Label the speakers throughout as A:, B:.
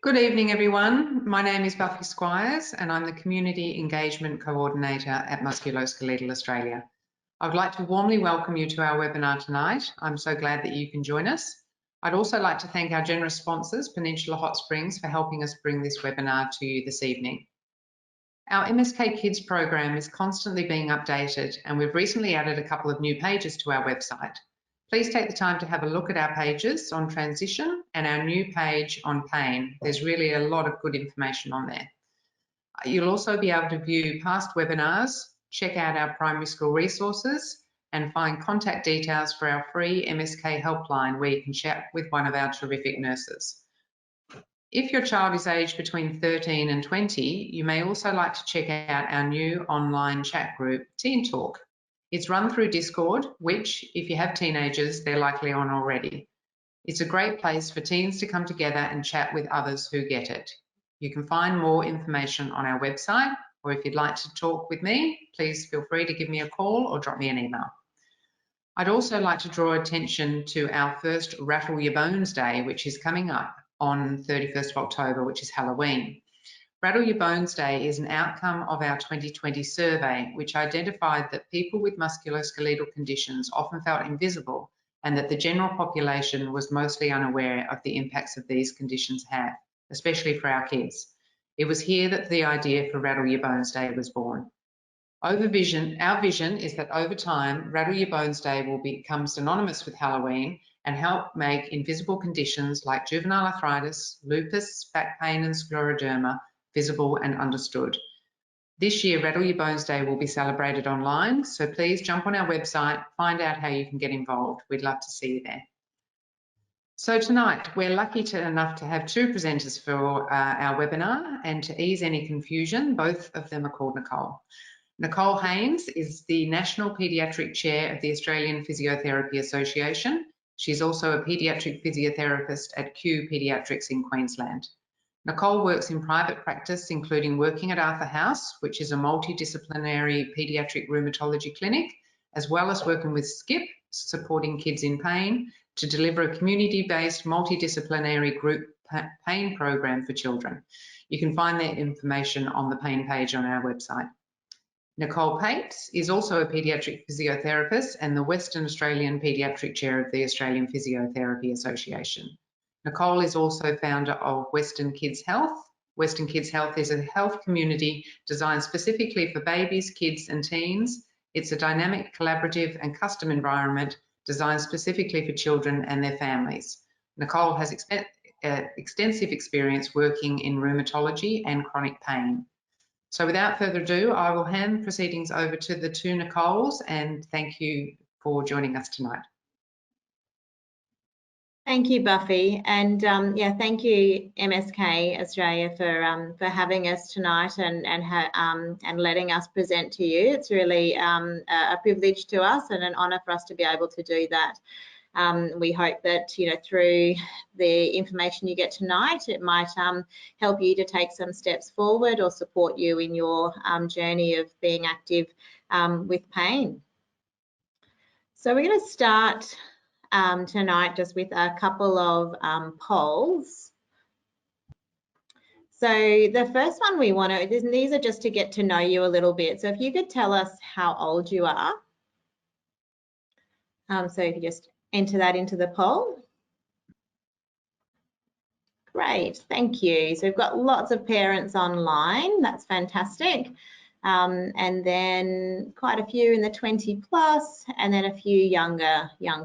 A: Good evening, everyone. My name is Buffy Squires and I'm the Community Engagement Coordinator at Musculoskeletal Australia. I would like to warmly welcome you to our webinar tonight. I'm so glad that you can join us. I'd also like to thank our generous sponsors, Peninsula Hot Springs, for helping us bring this webinar to you this evening. Our MSK Kids program is constantly being updated and we've recently added a couple of new pages to our website. Please take the time to have a look at our pages on transition and our new page on pain. There's really a lot of good information on there. You'll also be able to view past webinars, check out our primary school resources, and find contact details for our free MSK helpline where you can chat with one of our terrific nurses. If your child is aged between 13 and 20, you may also like to check out our new online chat group, Teen Talk. It's run through Discord, which, if you have teenagers, they're likely on already. It's a great place for teens to come together and chat with others who get it. You can find more information on our website, or if you'd like to talk with me, please feel free to give me a call or drop me an email. I'd also like to draw attention to our first Rattle Your Bones Day, which is coming up on 31st of October, which is Halloween. Rattle Your Bones Day is an outcome of our 2020 survey, which identified that people with musculoskeletal conditions often felt invisible and that the general population was mostly unaware of the impacts of these conditions have, especially for our kids. It was here that the idea for Rattle Your Bones Day was born. Our vision is that over time, Rattle Your Bones Day will become synonymous with Halloween and help make invisible conditions like juvenile arthritis, lupus, back pain and scleroderma visible and understood. This year, Rattle Your Bones Day will be celebrated online, so please jump on our website, find out how you can get involved. We'd love to see you there. So tonight, we're lucky enough to have two presenters for our webinar, and to ease any confusion, both of them are called Nicole. Nicole Haynes is the National Paediatric Chair of the Australian Physiotherapy Association. She's also a paediatric physiotherapist at Q Paediatrics in Queensland. Nicole works in private practice, including working at Arthur House, which is a multidisciplinary paediatric rheumatology clinic, as well as working with SKIP, supporting kids in pain, to deliver a community-based multidisciplinary group pain program for children. You can find that information on the pain page on our website. Nicole Pates is also a paediatric physiotherapist and the Western Australian Paediatric Chair of the Australian Physiotherapy Association. Nicole is also founder of Western Kids Health. Western Kids Health is a health community designed specifically for babies, kids and teens. It's a dynamic, collaborative and custom environment designed specifically for children and their families. Nicole has extensive experience working in rheumatology and chronic pain. So without further ado, I will hand proceedings over to the two Nicoles, and thank you for joining us tonight.
B: Thank you, Buffy, and yeah, thank you MSK Australia for having us tonight and letting us present to you. It's really a privilege to us and an honour for us to be able to do that. We hope that through the information you get tonight, it might help you to take some steps forward or support you in your journey of being active with pain. So we're going to start tonight just with a couple of polls. So the first one we want to, these are just to get to know you a little bit. So if you could tell us how old you are. So if you just enter that into the poll. Great, thank you. So we've got lots of parents online. That's fantastic. And then quite a few in the 20 plus, and then a few young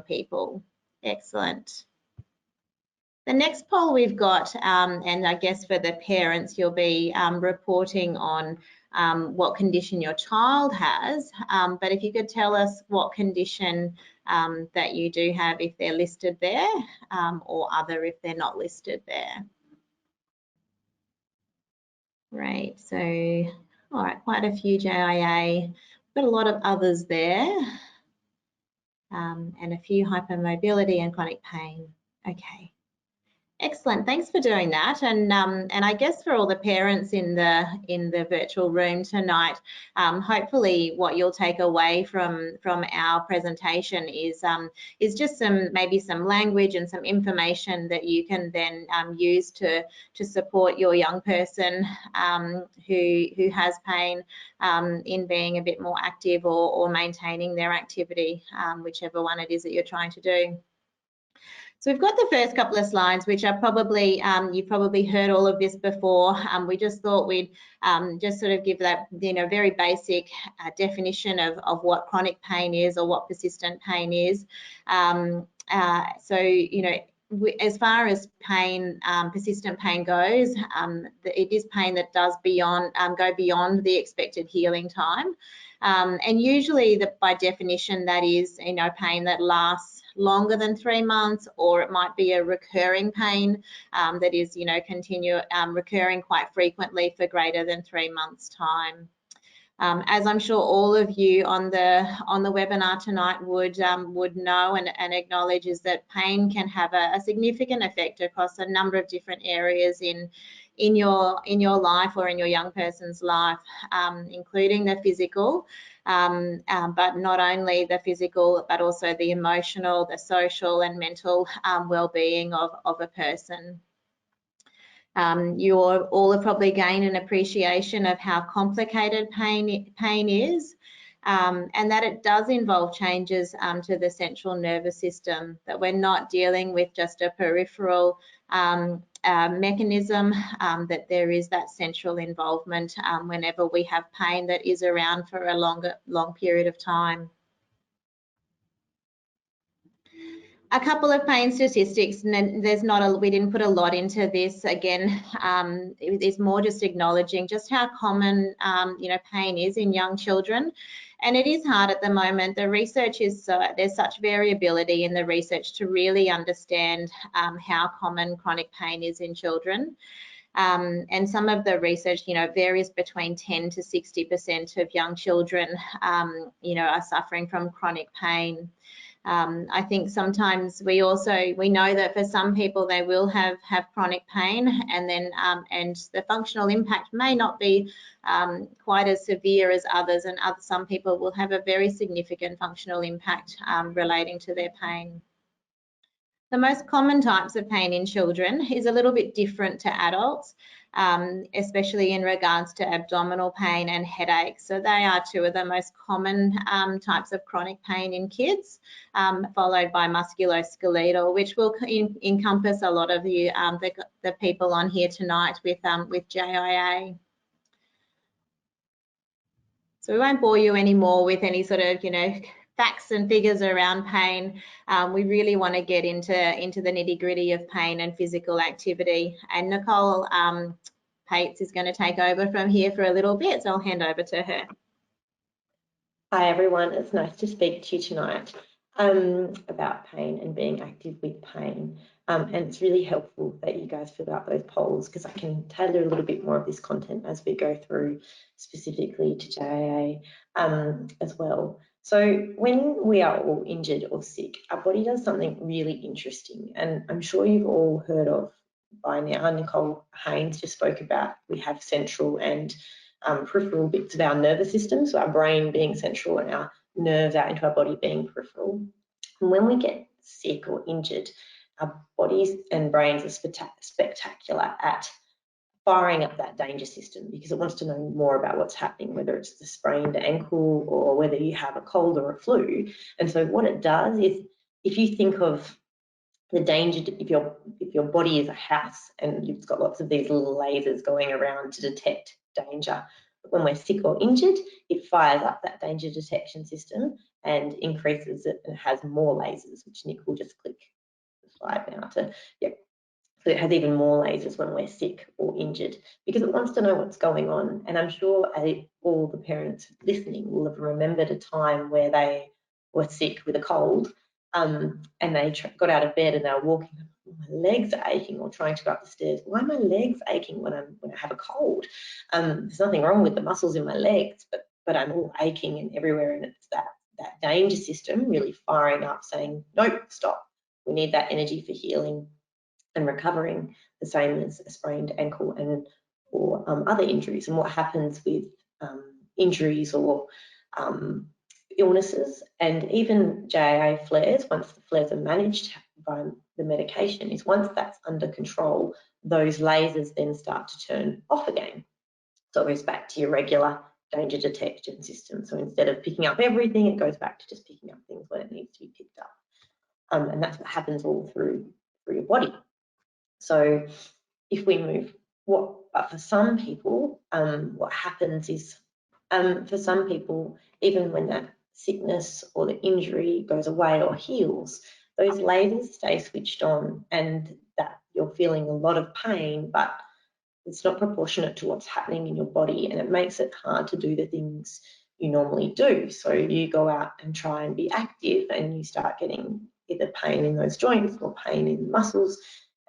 B: people. Excellent. The next poll we've got, and I guess for the parents, you'll be reporting on what condition your child has, but if you could tell us what condition that you do have if they're listed there, or other if they're not listed there. Great, so all right, quite a few JIA, but a lot of others there, and a few hypermobility and chronic pain. Okay, Excellent. Thanks for doing that. And I guess for all the parents in the virtual room tonight, hopefully what you'll take away from our presentation is just maybe some language and some information that you can then use to support your young person who has pain in being a bit more active or maintaining their activity, whichever one it is that you're trying to do. So we've got the first couple of slides, which are probably, you've probably heard all of this before. We just thought we'd just sort of give that, very basic definition of what chronic pain is or what persistent pain is. So, as far as pain, persistent pain goes, it is pain that does go beyond the expected healing time. And usually, by definition, that is, pain that lasts longer than 3 months, or it might be a recurring pain that is, recurring quite frequently for greater than 3 months' time. As I'm sure all of you on the webinar tonight would know and acknowledge, is that pain can have a significant effect across a number of different areas in your life or in your young person's life, including the physical, but not only the physical, but also the emotional, the social and mental well-being of a person. You all have probably gained an appreciation of how complicated pain is, and that it does involve changes to the central nervous system, that we're not dealing with just a peripheral mechanism, that there is that central involvement whenever we have pain that is around for a long period of time. A couple of pain statistics, and we didn't put a lot into this. Again, it's more just acknowledging just how common, pain is in young children. And it is hard at the moment. The research is, there's such variability in the research to really understand how common chronic pain is in children. And some of the research, varies between 10 to 60% of young children, are suffering from chronic pain. I think sometimes we know that for some people they will have chronic pain, and then and the functional impact may not be quite as severe as others, and some people will have a very significant functional impact relating to their pain. The most common types of pain in children is a little bit different to adults, especially in regards to abdominal pain and headaches. So they are two of the most common types of chronic pain in kids, followed by musculoskeletal, which will encompass a lot of the people on here tonight with JIA. So we won't bore you anymore with any sort of, facts and figures around pain. We really want to get into the nitty-gritty of pain and physical activity. And Nicole Pates is going to take over from here for a little bit, so I'll hand over to her.
C: Hi everyone, it's nice to speak to you tonight about pain and being active with pain. And it's really helpful that you guys fill out those polls, because I can tailor a little bit more of this content as we go through, specifically to JIA as well. So when we are all injured or sick, our body does something really interesting, and I'm sure you've all heard of by now. Nicole Haynes just spoke about, we have central and peripheral bits of our nervous system, so our brain being central and our nerves out into our body being peripheral. And when we get sick or injured, our bodies and brains are spectacular at firing up that danger system, because it wants to know more about what's happening, whether it's the sprained ankle or whether you have a cold or a flu. And so what it does is, if you think of the danger, if your body is a house and you've got lots of these little lasers going around to detect danger, but when we're sick or injured, it fires up that danger detection system and increases it, and has more lasers, which Nick will just click the slide now to, yep. So it has even more lasers when we're sick or injured, because it wants to know what's going on. And I'm sure all the parents listening will have remembered a time where they were sick with a cold, and they got out of bed and they were walking, my legs are aching, or trying to go up the stairs. Why are my legs aching when I have a cold? There's nothing wrong with the muscles in my legs, but I'm all aching and everywhere, and it's that danger system really firing up, saying, nope, stop. We need that energy for healing. and recovering the same as a sprained ankle and or other injuries. And what happens with injuries or illnesses and even JIA flares, once the flares are managed by the medication, is once that's under control, those lasers then start to turn off again. So it goes back to your regular danger detection system. So instead of picking up everything, it goes back to just picking up things when it needs to be picked up. And that's what happens all through your body. So if we move, but for some people, what happens is, for some people, even when that sickness or the injury goes away or heals, those lasers stay switched on, and that you're feeling a lot of pain, but it's not proportionate to what's happening in your body, and it makes it hard to do the things you normally do. So you go out and try and be active, and you start getting either pain in those joints or pain in the muscles,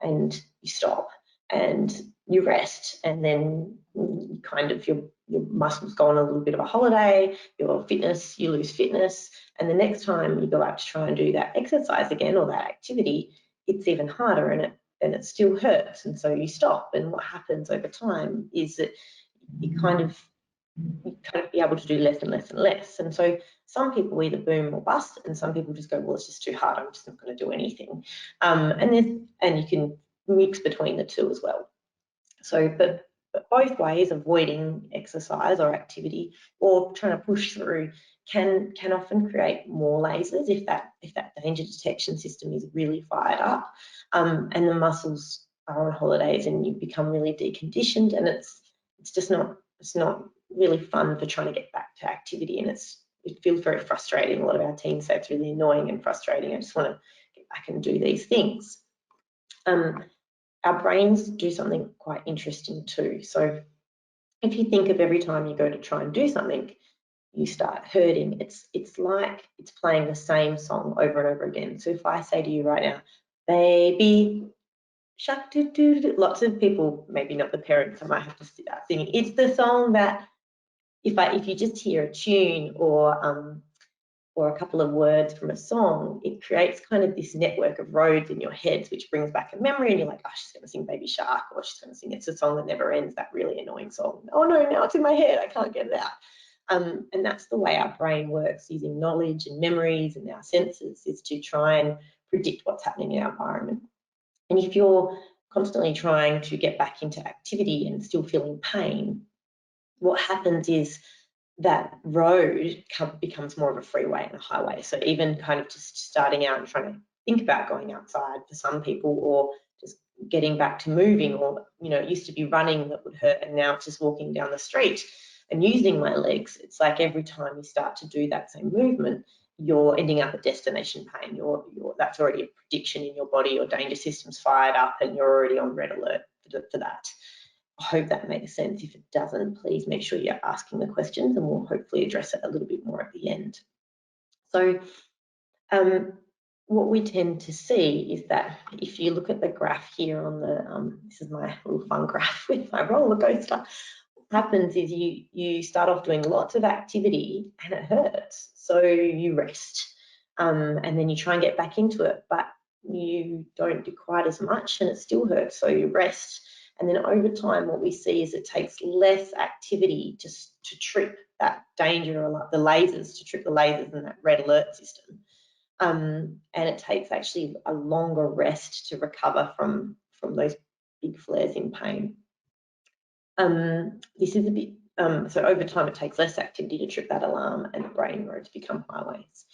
C: and you stop and you rest, and then you kind of your muscles go on a little bit of a holiday, your fitness, you lose fitness, and the next time you go out to try and do that exercise again or that activity, it's even harder, and it still hurts, and so you stop. And what happens over time is that you kind of be able to do less and less and less. And so some people either boom or bust, and some people just go, well, it's just too hard, I'm just not going to do anything. And you can mix between the two as well. So, but both ways, avoiding exercise or activity or trying to push through can often create more lasers if that danger detection system is really fired up, and the muscles are on holidays and you become really deconditioned, and it's just not really fun for trying to get back to activity, and it feels very frustrating. A lot of our teens say it's really annoying and frustrating. I just want to get back and do these things. Our brains do something quite interesting too. So if you think of every time you go to try and do something, you start hurting. It's like it's playing the same song over and over again. So if I say to you right now, baby shark doo doo doo, lots of people, maybe not the parents, I might have to start singing. It's the song that if you just hear a tune or a couple of words from a song, it creates kind of this network of roads in your heads, which brings back a memory, and you're like, oh, she's going to sing Baby Shark, or she's going to sing It's a Song That Never Ends, that really annoying song. Oh no, now it's in my head, I can't get it out. And that's the way our brain works, using knowledge and memories and our senses, is to try and predict what's happening in our environment. And if you're constantly trying to get back into activity and still feeling pain, what happens is that road becomes more of a freeway and a highway. So even kind of just starting out and trying to think about going outside for some people, or just getting back to moving, or, you know, it used to be running that would hurt, and now it's just walking down the street and using my legs. It's like every time you start to do that same movement, you're ending up at destination pain. That's already a prediction in your body. Your danger system's fired up and you're already on red alert for that. I hope that makes sense. If it doesn't, please make sure you're asking the questions, and we'll hopefully address it a little bit more at the end. So what we tend to see is that if you look at the graph here on the, this is my little fun graph with my roller coaster, what happens is you start off doing lots of activity and it hurts. So you rest, and then you try and get back into it, but you don't do quite as much and it still hurts, so you rest. And then over time, what we see is it takes less activity to trip that danger, or the lasers, to trip the lasers in that red alert system. And it takes actually a longer rest to recover from those big flares in pain. This is a bit, so over time, it takes less activity to trip that alarm, and the brain roads become highways.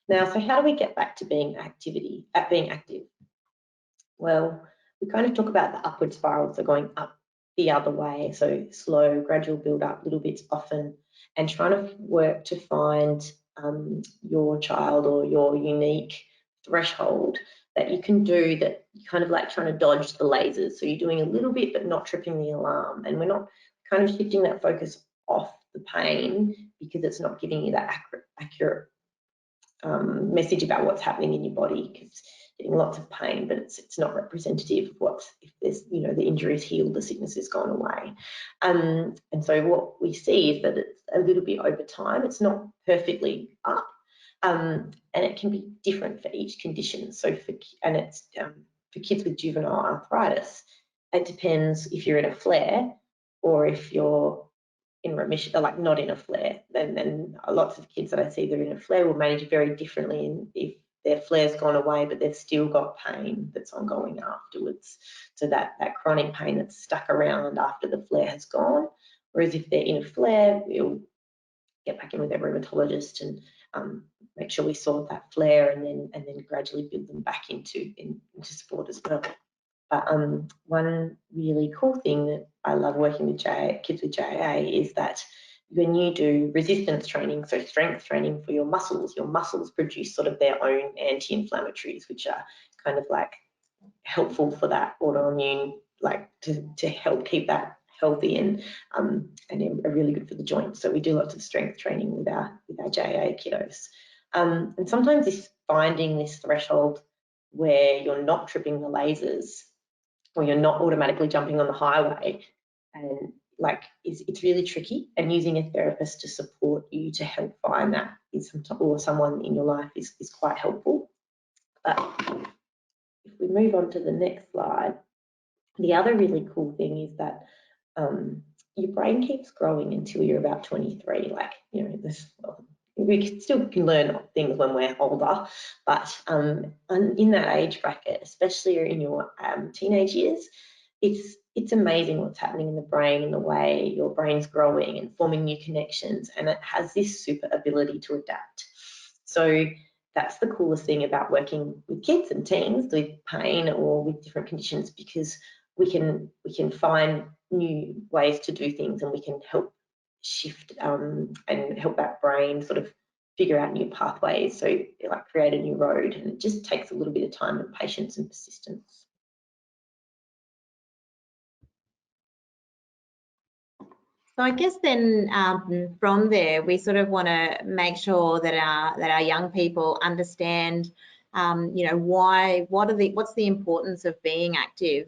C: Now, so how do we get back to being active? Well, we kind of talk about the upward spiral, so going up the other way, so slow, gradual build up, little bits often, and trying to work to find your child or your unique threshold that you can do, that you kind of like trying to dodge the lasers. So you're doing a little bit but not tripping the alarm, and we're not kind of shifting that focus off the pain because it's not giving you that accurate message about what's happening in your body, because getting lots of pain, but it's not representative of what, if there's, you know, the injury is healed, the sickness has gone away. And so what we see is that it's a little bit over time, it's not perfectly up, and it can be different for each condition. So for for kids with juvenile arthritis, it depends if you're in a flare or if you're in remission, or like not in a flare. Then lots of kids that I see that are in a flare will manage very differently, and if their flare's gone away but they've still got pain that's ongoing afterwards. So that chronic pain that's stuck around after the flare has gone. Whereas if they're in a flare, we'll get back in with their rheumatologist and make sure we sort that flare, and then gradually build them back into support as well. But one really cool thing that I love working with kids with JIA is that when you do resistance training, so strength training for your muscles produce sort of their own anti-inflammatories, which are kind of like helpful for that autoimmune, like to help keep that healthy, and are really good for the joints. So we do lots of strength training with our JIA kiddos. And sometimes this finding this threshold where you're not tripping the lasers, or you're not automatically jumping on the highway, and like it's really tricky, and using a therapist to support you to help find that is sometimes, or someone in your life is quite helpful. But if we move on to the next slide, the other really cool thing is that your brain keeps growing until you're about 23. Like, you know, we still can learn things when we're older, but in that age bracket, especially in your teenage years, it's amazing what's happening in the brain and the way your brain's growing and forming new connections, and it has this super ability to adapt. So that's the coolest thing about working with kids and teens with pain or with different conditions, because we can find new ways to do things, and we can help shift and help that brain sort of figure out new pathways, so like create a new road, and it just takes a little bit of time and patience and persistence.
B: So I guess then from there, we sort of want to make sure that our young people understand, you know, what's the importance of being active,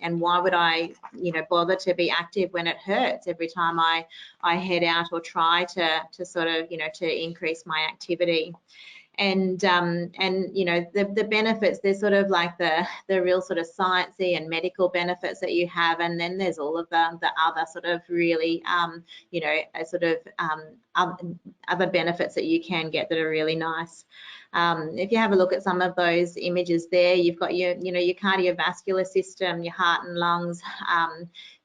B: and why would I, you know, bother to be active when it hurts every time I head out or try to sort of, you know, to increase my activity. And you know, the benefits, there's sort of like the real sort of sciencey and medical benefits that you have, and then there's all of the other sort of really you know, sort of other benefits that you can get that are really nice. If you have a look at some of those images there, you've got your, you know, your cardiovascular system, your heart and lungs,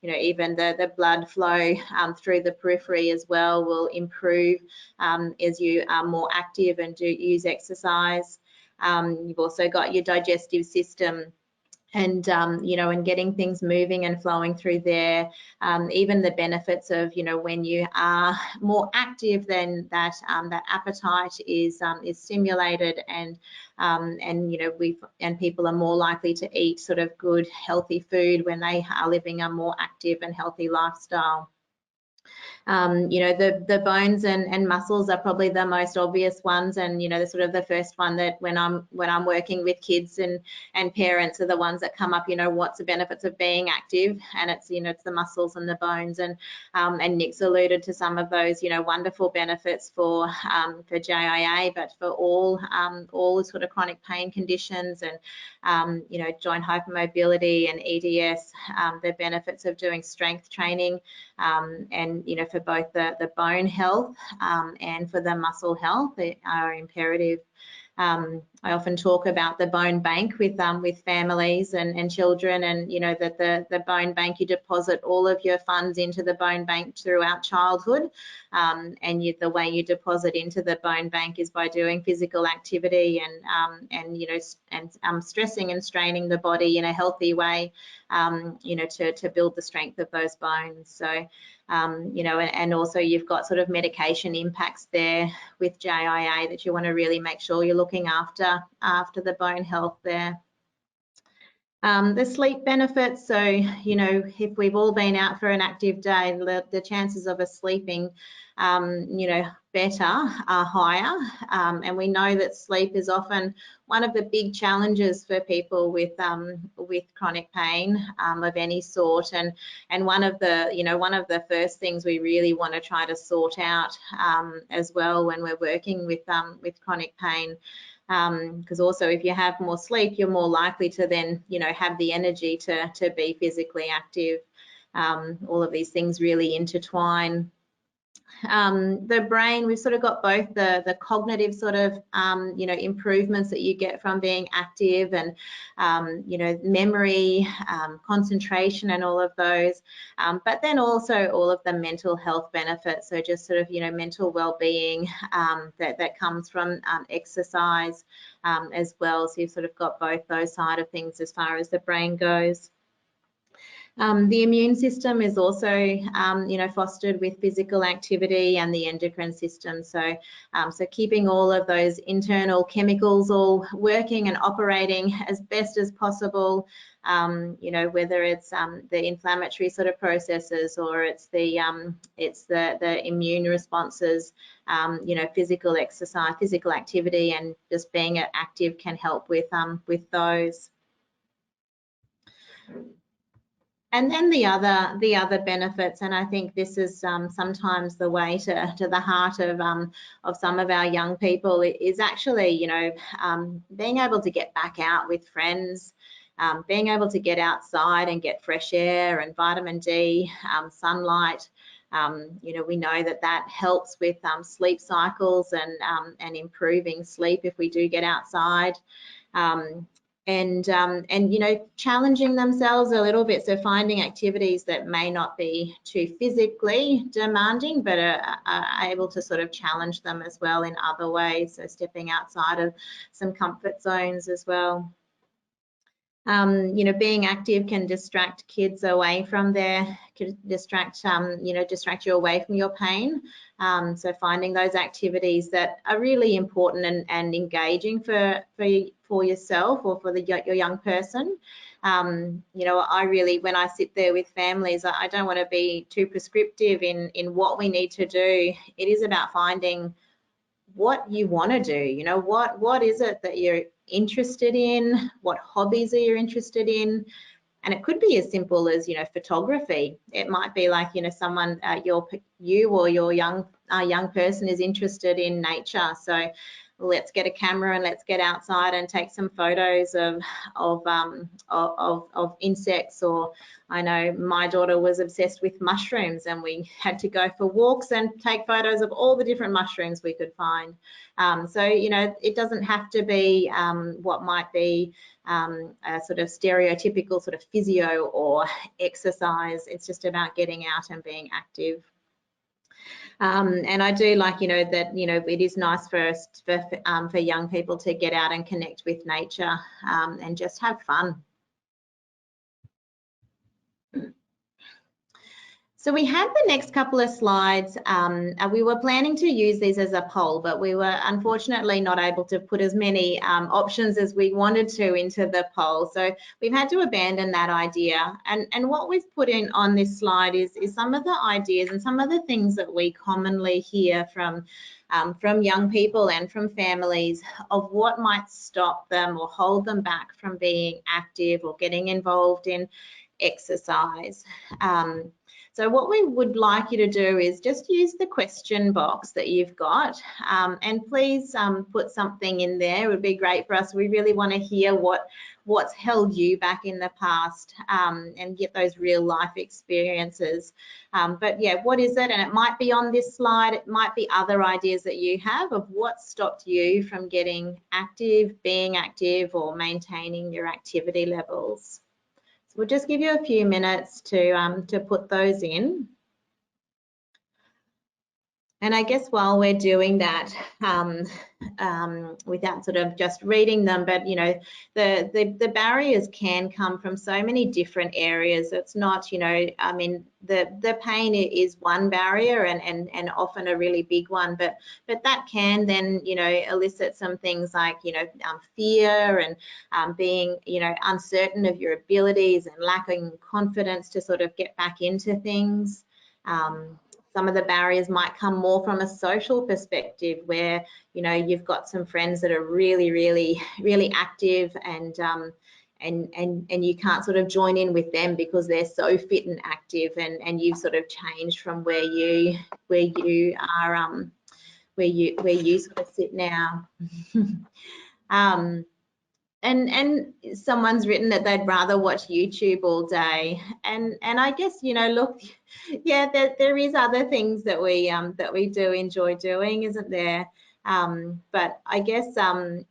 B: you know, even the blood flow through the periphery as well will improve as you are more active and do use exercise. You've also got your digestive system, and you know, and getting things moving and flowing through there. Even the benefits of, you know, when you are more active, then that that appetite is stimulated, and you know, people are more likely to eat sort of good healthy food when they are living a more active and healthy lifestyle. You know, the bones and muscles are probably the most obvious ones, and you know, the sort of the first one that when I'm working with kids and parents are the ones that come up. You know, what's the benefits of being active? And it's, you know, it's the muscles and the bones, and Nick's alluded to some of those, you know, wonderful benefits for JIA, but for all sort of chronic pain conditions, and you know, joint hypermobility and EDS, the benefits of doing strength training, and you know, for both the bone health and for the muscle health, they are imperative. I often talk about the bone bank with families and children, and you know, that the bone bank, you deposit all of your funds into the bone bank throughout childhood, and the way you deposit into the bone bank is by doing physical activity and you know, and stressing and straining the body in a healthy way, you know, to build the strength of those bones. So you know, and also you've got sort of medication impacts there with JIA that you want to really make sure you're looking after the bone health there. The sleep benefits, so you know, if we've all been out for an active day, the chances of us sleeping you know, better are higher, and we know that sleep is often one of the big challenges for people with chronic pain of any sort, and one of the first things we really want to try to sort out as well when we're working with chronic pain. because also if you have more sleep, you're more likely to then, you know, have the energy to be physically active. All of these things really intertwine. The brain, we've sort of got both the cognitive sort of, you know, improvements that you get from being active, and, you know, memory, concentration and all of those, but then also all of the mental health benefits. So just sort of, you know, mental well-being that comes from exercise as well. So you've sort of got both those side of things as far as the brain goes. The immune system is also, you know, fostered with physical activity, and the endocrine system. So, so keeping all of those internal chemicals all working and operating as best as possible. You know, whether it's the inflammatory sort of processes, or it's the immune responses. You know, physical exercise, physical activity, and just being active can help with those. And then the other benefits, and I think this is sometimes the way to the heart of some of our young people, is actually, you know, being able to get back out with friends, being able to get outside and get fresh air and vitamin D, sunlight. You know, we know that helps with sleep cycles and improving sleep if we do get outside. And you know, challenging themselves a little bit, so finding activities that may not be too physically demanding, but are able to sort of challenge them as well in other ways, so stepping outside of some comfort zones as well. You know, being active can distract kids away from can distract you away from your pain. So finding those activities that are really important and engaging for yourself or for your young person. You know, when I sit there with families, I don't want to be too prescriptive in what we need to do. It is about finding what you want to do. You know, what is it that you're interested in? What hobbies are you interested in? And it could be as simple as, you know, photography. It might be like, you know, someone you or your young person is interested in nature. So let's get a camera and let's get outside and take some photos of insects. Or I know my daughter was obsessed with mushrooms, and we had to go for walks and take photos of all the different mushrooms we could find. So, you know, it doesn't have to be what might be a sort of stereotypical sort of physio or exercise. It's just about getting out and being active. And I do like, you know, that, you know, it is nice for young people to get out and connect with nature and just have fun. So we had the next couple of slides. We were planning to use these as a poll, but we were unfortunately not able to put as many options as we wanted to into the poll. So we've had to abandon that idea. And what we've put in on this slide is some of the ideas and some of the things that we commonly hear from young people and from families of what might stop them or hold them back from being active or getting involved in exercise. So what we would like you to do is just use the question box that you've got, and please put something in there. It would be great for us. We really want to hear what's held you back in the past, and get those real life experiences. But yeah, what is it? And it might be on this slide. It might be other ideas that you have of what stopped you from getting active, being active, or maintaining your activity levels. So we'll just give you a few minutes to put those in. And I guess while we're doing that, without sort of just reading them, but you know, the barriers can come from so many different areas. It's not, you know, I mean, the pain is one barrier and often a really big one, but that can then, you know, elicit some things like, you know, fear and being, you know, uncertain of your abilities and lacking confidence to sort of get back into things. Some of the barriers might come more from a social perspective, where, you know, you've got some friends that are really, really, really active, and you can't sort of join in with them because they're so fit and active, and you've sort of changed from where you are, where you sort of sit now. And someone's written that they'd rather watch YouTube all day, and I guess, you know, look, yeah, there is other things that we do enjoy doing, isn't there? But I guess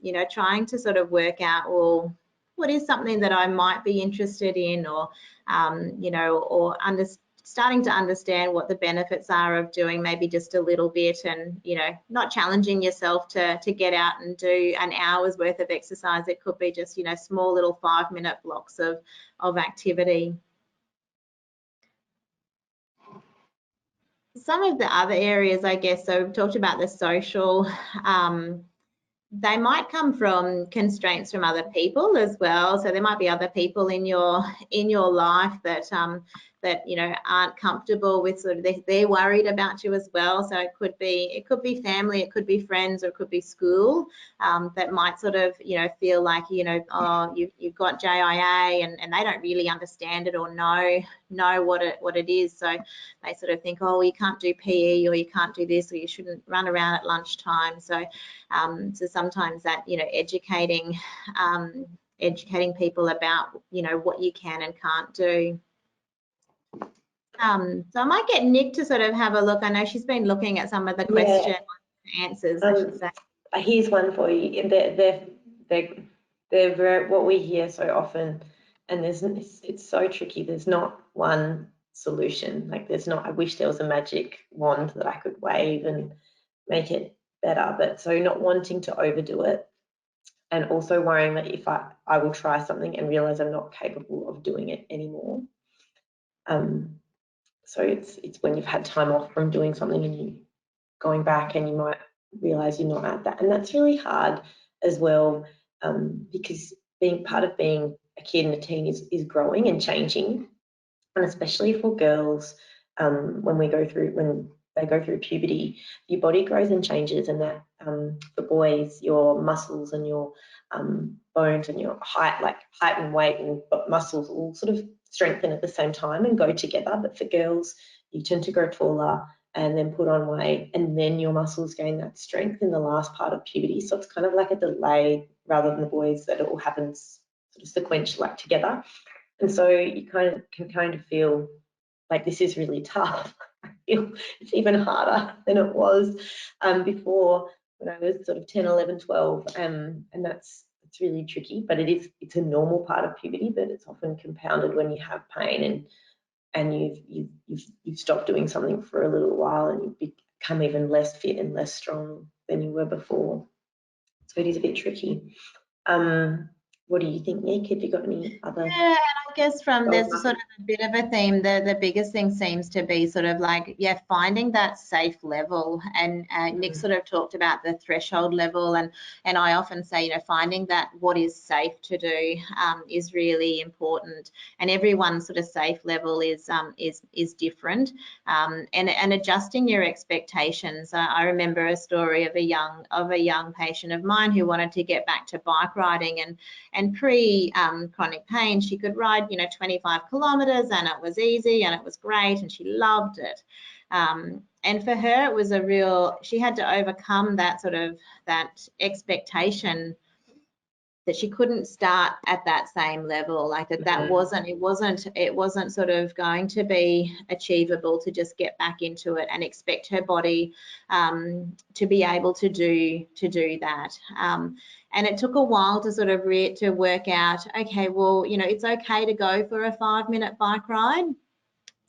B: you know, trying to sort of work out, well, what is something that I might be interested in, or you know, or starting to understand what the benefits are of doing maybe just a little bit, and, you know, not challenging yourself to get out and do an hour's worth of exercise. It could be just, you know, small little 5-minute blocks of activity. Some of the other areas, I guess, so we've talked about the social, they might come from constraints from other people as well. So there might be other people in your life that that, you know, aren't comfortable with, sort of, they're worried about you as well. So it could be family, it could be friends, or it could be school, that might sort of, you know, feel like, you know, oh, you've got JIA, and they don't really understand it or know what it is. So they sort of think, oh, you can't do PE, or you can't do this, or you shouldn't run around at lunchtime. So so sometimes that, you know, educating people about, you know, what you can and can't do. So I might get Nick to sort of have a look. I know she's been looking at some of the question answers, I should say.
C: Here's one for you. They're very, what we hear so often, and it's so tricky. There's not one solution. Like, there's not, I wish there was a magic wand that I could wave and make it better. But so not wanting to overdo it, and also worrying that if I will try something and realize I'm not capable of doing it anymore. So it's when you've had time off from doing something and you going back, and you might realize you're not at that, and that's really hard as well, because being part of being a kid and a teen is growing and changing, and especially for girls, when they go through puberty, your body grows and changes, and that for boys, your muscles and your bones and your height and weight and muscles all sort of strengthen at the same time and go together. But for girls, you tend to grow taller and then put on weight, and then your muscles gain that strength in the last part of puberty. So it's kind of like a delay, rather than the boys, that it all happens sort of sequential, like together. And so you can kind of feel like this is really tough. I feel it's even harder than it was before, when I was sort of 10, 11, 12, and it's really tricky. But it's a normal part of puberty, but it's often compounded when you have pain and you've stopped doing something for a little while, and you become even less fit and less strong than you were before. So it is a bit tricky. What do you think, Nick? Have you got any other?
B: Yeah, and I guess there's sort of a bit of a theme. The biggest thing seems to be sort of like, yeah, finding that safe level. And Nick sort of talked about the threshold level, and I often say, you know, finding that what is safe to do is really important. And everyone's sort of safe level is different. And adjusting your expectations. I remember a story of a young patient of mine who wanted to get back to bike riding, and pre chronic pain, she could ride, you know, 25 kilometers, and it was easy and it was great and she loved it. And for her, it was she had to overcome that that expectation that she couldn't start at that same level, like it wasn't sort of going to be achievable to just get back into it and expect her body to be able to do that. And it took a while to sort of to work out, okay, well, you know, it's okay to go for a 5-minute bike ride,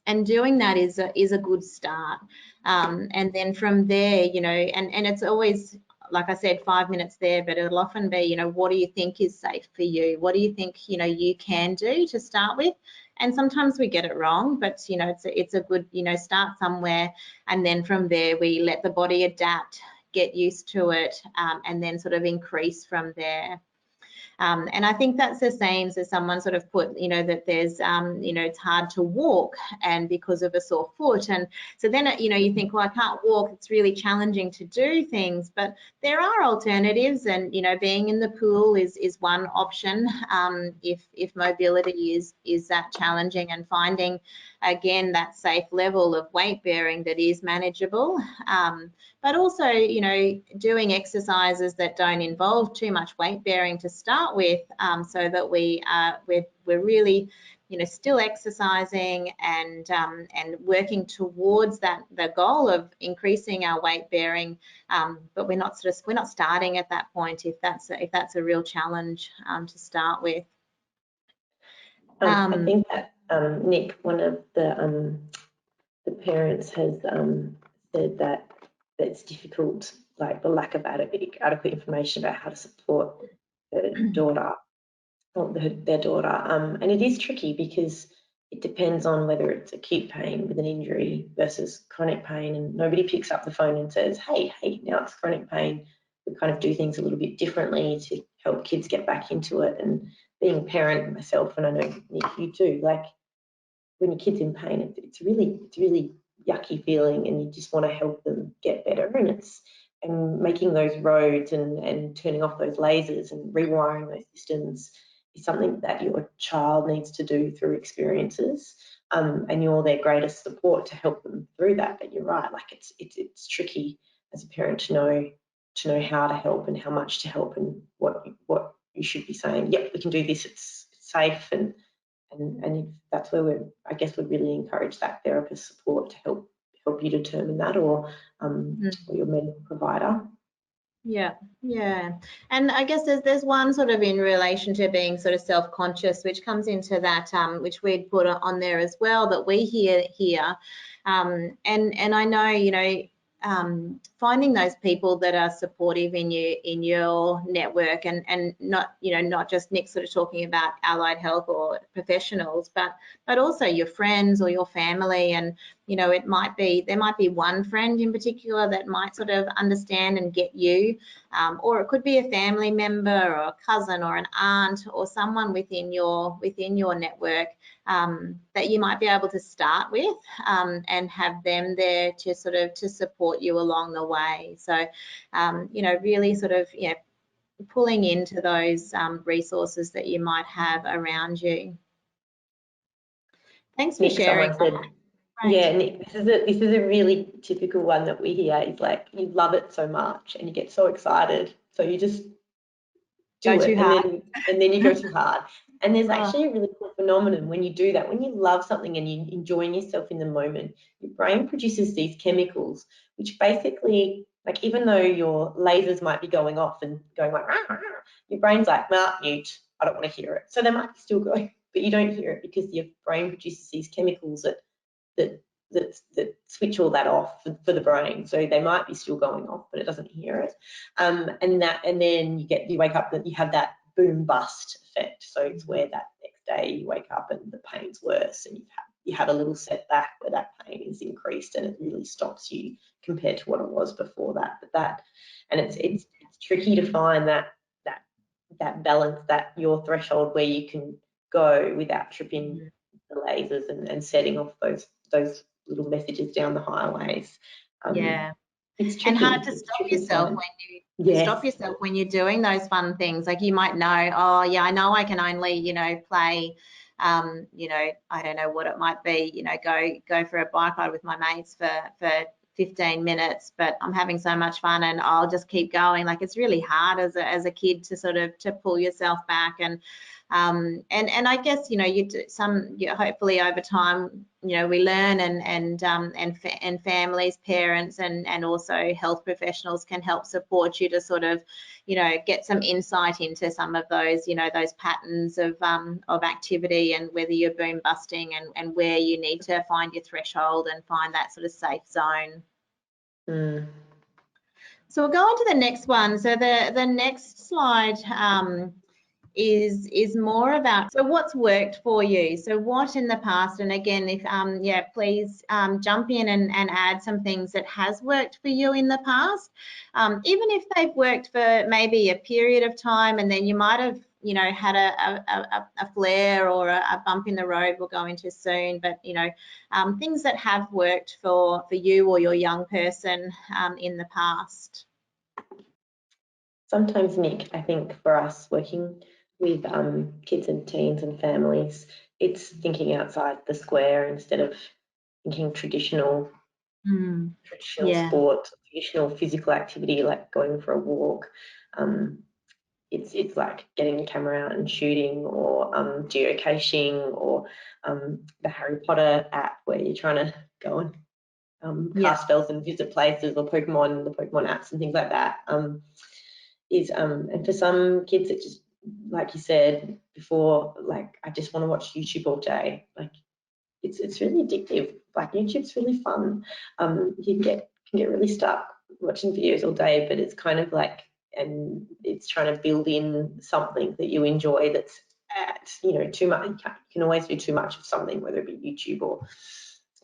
B: and doing that is a good start. And then from there, you know, and it's always, like I said, 5 minutes there, but it'll often be, you know, what do you think is safe for you? What do you think, you know, you can do to start with? And sometimes we get it wrong, but, you know, it's a good, you know, start somewhere, and then from there we let the body adapt, get used to it, and then sort of increase from there. And I think that's the same. So someone sort of put, you know, that there's, you know, it's hard to walk and because of a sore foot. And so then, you know, you think, well, I can't walk. It's really challenging to do things, but there are alternatives. And, you know, being in the pool is one option if mobility is that challenging, and finding, again, that safe level of weight bearing that is manageable. But also, you know, doing exercises that don't involve too much weight bearing to start with, so that we're really, you know, still exercising and working towards the goal of increasing our weight bearing, but we're not starting at that point if that's a real challenge to start with.
C: I think that Nick, one of the parents has said that it's difficult, like the lack of adequate information about how to support their daughter, and it is tricky because it depends on whether it's acute pain with an injury versus chronic pain, and nobody picks up the phone and says, hey, now it's chronic pain. We kind of do things a little bit differently to help kids get back into it. And being a parent myself, and I know Nick, you too, like when your kid's in pain, it's really yucky feeling, and you just want to help them get better. And making those roads and turning off those lasers and rewiring those systems is something that your child needs to do through experiences, and you're their greatest support to help them through that. But you're right, like it's tricky as a parent to know how to help and how much to help and what you should be saying. Yep, we can do this. It's safe, and if that's where we'd really encourage that therapist support to help you determine that, or your medical provider.
B: Yeah. And I guess there's one sort of in relation to being sort of self-conscious, which comes into that, which we'd put on there as well, that we hear here. And I know, you know, finding those people that are supportive in your network, and not just Nick sort of talking about allied health or professionals, but also your friends or your family. And you know, there might be one friend in particular that might sort of understand and get you, or it could be a family member or a cousin or an aunt or someone within your network that you might be able to start with, and have them there to support you along the way. So, you know, really sort of, yeah, pulling into those resources that you might have around you. Thanks for sharing.
C: Yeah, Nick, this is a really typical one that we hear. Is like, you love it so much and you get so excited, so you just do it, and then you go too hard. And there's actually a really cool phenomenon when you do that. When you love something and you're enjoying yourself in the moment, your brain produces these chemicals, which basically, like, even though your lasers might be going off and going like, rah, rah, your brain's like, nah, mute, I don't want to hear it. So they might be still going, but you don't hear it because your brain produces these chemicals that switch all that off for the brain. So they might be still going off, but it doesn't hear it. And then you wake up and you have that boom bust effect. So it's where that next day you wake up and the pain's worse, and you have a little setback where that pain is increased, and it really stops you compared to what it was before that. And it's tricky to find that balance, that your threshold where you can go without tripping the lasers and setting off those little messages down the highways. It's tricky.
B: And hard to stop yourself when you're doing those fun things. Like, you might know, oh yeah, I know I can only, you know, play, you know, I don't know what it might be, you know, go for a bike ride with my mates for 15 minutes, but I'm having so much fun and I'll just keep going. Like, it's really hard as a kid to sort of to pull yourself back. And I guess, you know, hopefully over time, you know, we learn, and families, parents, and also health professionals can help support you to sort of, you know, get some insight into some of those, you know, those patterns of activity, and whether you're boom busting, and where you need to find your threshold and find that sort of safe zone. So we'll go on to the next one. So the next slide is more about, so what's worked for you? So what in the past, and again, if please jump in and add some things that has worked for you in the past, even if they've worked for maybe a period of time, and then you might have you know, had a flare or a bump in the road we'll go into soon, but, you know, things that have worked for you or your young person in the past.
C: Sometimes, Nick, I think for us working with kids and teens and families, it's thinking outside the square instead of thinking traditional sport, traditional physical activity like going for a walk. It's like getting the camera out and shooting, or geocaching, or the Harry Potter app where you're trying to go and cast spells and visit places, or the Pokemon apps and things like that. And for some kids, it just, like you said before, like, I just want to watch YouTube all day. Like, it's really addictive. Like, YouTube's really fun. You can get really stuck watching videos all day, but it's kind of like, and it's trying to build in something that you enjoy that's you know, too much. You can always do too much of something, whether it be YouTube or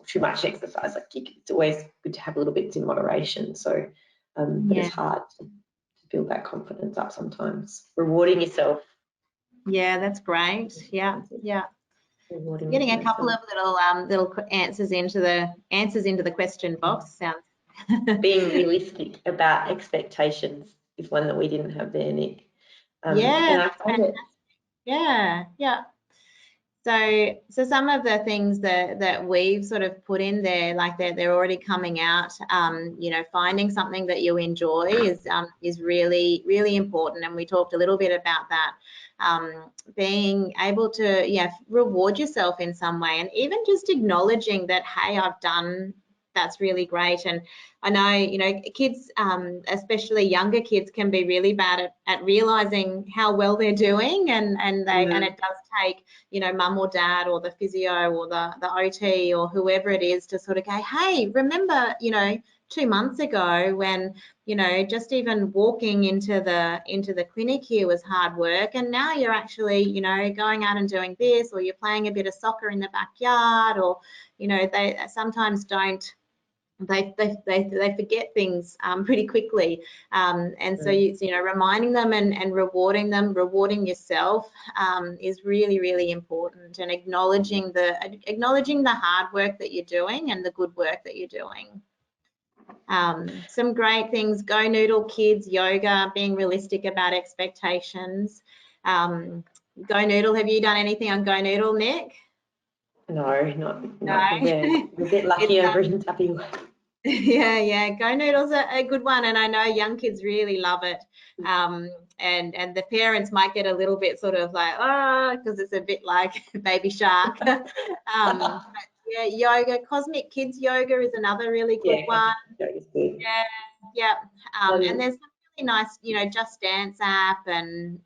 C: too much exercise. Like, it's always good to have a little bits in moderation. So, but it's hard to build that confidence up sometimes. Rewarding yourself.
B: Yeah, that's great. Yeah. Getting a couple of little answers into the question box sounds.
C: Being realistic about expectations is one that we didn't have there, Nick. And I find it.
B: Yeah. So some of the things that we've sort of put in there, like they're already coming out. You know, finding something that you enjoy is really, really important, and we talked a little bit about that. Being able to reward yourself in some way, and even just acknowledging that, hey, I've done. That's really great. And I know, you know, kids, especially younger kids, can be really bad at realizing how well they're doing, and it does take, you know, mum or dad or the physio or the OT or whoever it is to sort of go, hey, remember, you know, 2 months ago when, you know, just even walking into the clinic here was hard work, and now you're actually, you know, going out and doing this, or you're playing a bit of soccer in the backyard, or, you know, they sometimes don't. They forget things pretty quickly, and so you know, reminding them and rewarding them, rewarding yourself is really, really important, and acknowledging the hard work that you're doing and the good work that you're doing. Some great things: Go Noodle Kids, yoga, being realistic about expectations. Go Noodle, have you done anything on Go Noodle, Nick?
C: No, not. We're a bit lucky over in WA.
B: Yeah, Go Noodle's a good one, and I know young kids really love it. And the parents might get a little bit sort of like, oh, because it's a bit like Baby Shark. But yeah, yoga, Cosmic Kids Yoga is another really good one.
C: Yoga's good.
B: Yeah. And there's some really nice, you know, Just Dance app and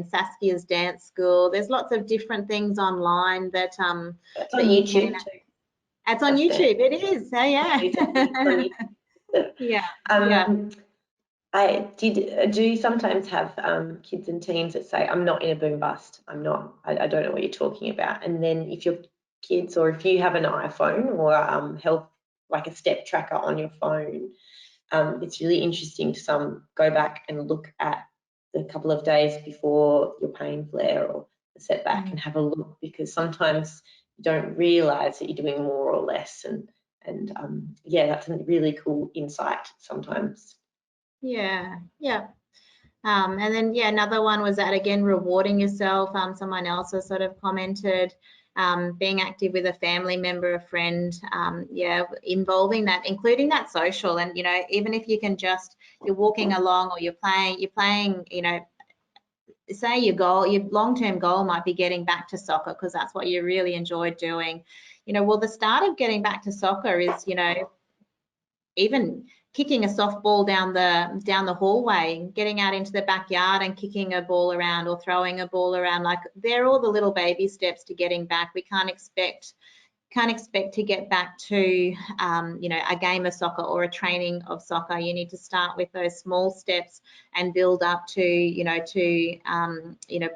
B: Saskia's Dance School. There's lots of different things online that
C: That's on
B: YouTube
C: too.
B: It's on YouTube. It is. So yeah.
C: I do sometimes have kids and teens that say, I'm not in a boom bust. I don't know what you're talking about. And then if your kids, or if you have an iPhone or health, like a step tracker on your phone, it's really interesting to go back and look at the couple of days before your pain flare or the setback and have a look, because sometimes you don't realise that you're doing more or less, and that's a really cool insight sometimes.
B: Yeah. And then another one was that, again, rewarding yourself. Someone else has sort of commented, being active with a family member, a friend, involving that, including that social. And, you know, even if you can you're walking along or you're playing, you know, say your long-term goal might be getting back to soccer because that's what you really enjoy doing. You know, well, the start of getting back to soccer is, you know, even kicking a softball down the hallway, getting out into the backyard and kicking a ball around or throwing a ball around. Like, they're all the little baby steps to getting back. We can't expect can't expect to get back to, you know, a game of soccer or a training of soccer. You need to start with those small steps and build up to, you know,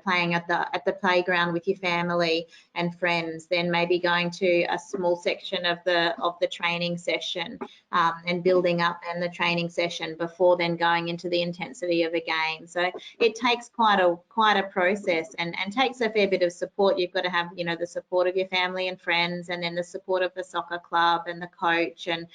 B: playing at the playground with your family and friends. Then maybe going to a small section of the training session and building up in the training session before then going into the intensity of a game. So it takes quite a process and takes a fair bit of support. You've got to have, you know, the support of your family and friends, and then the support of the soccer club and the coach, and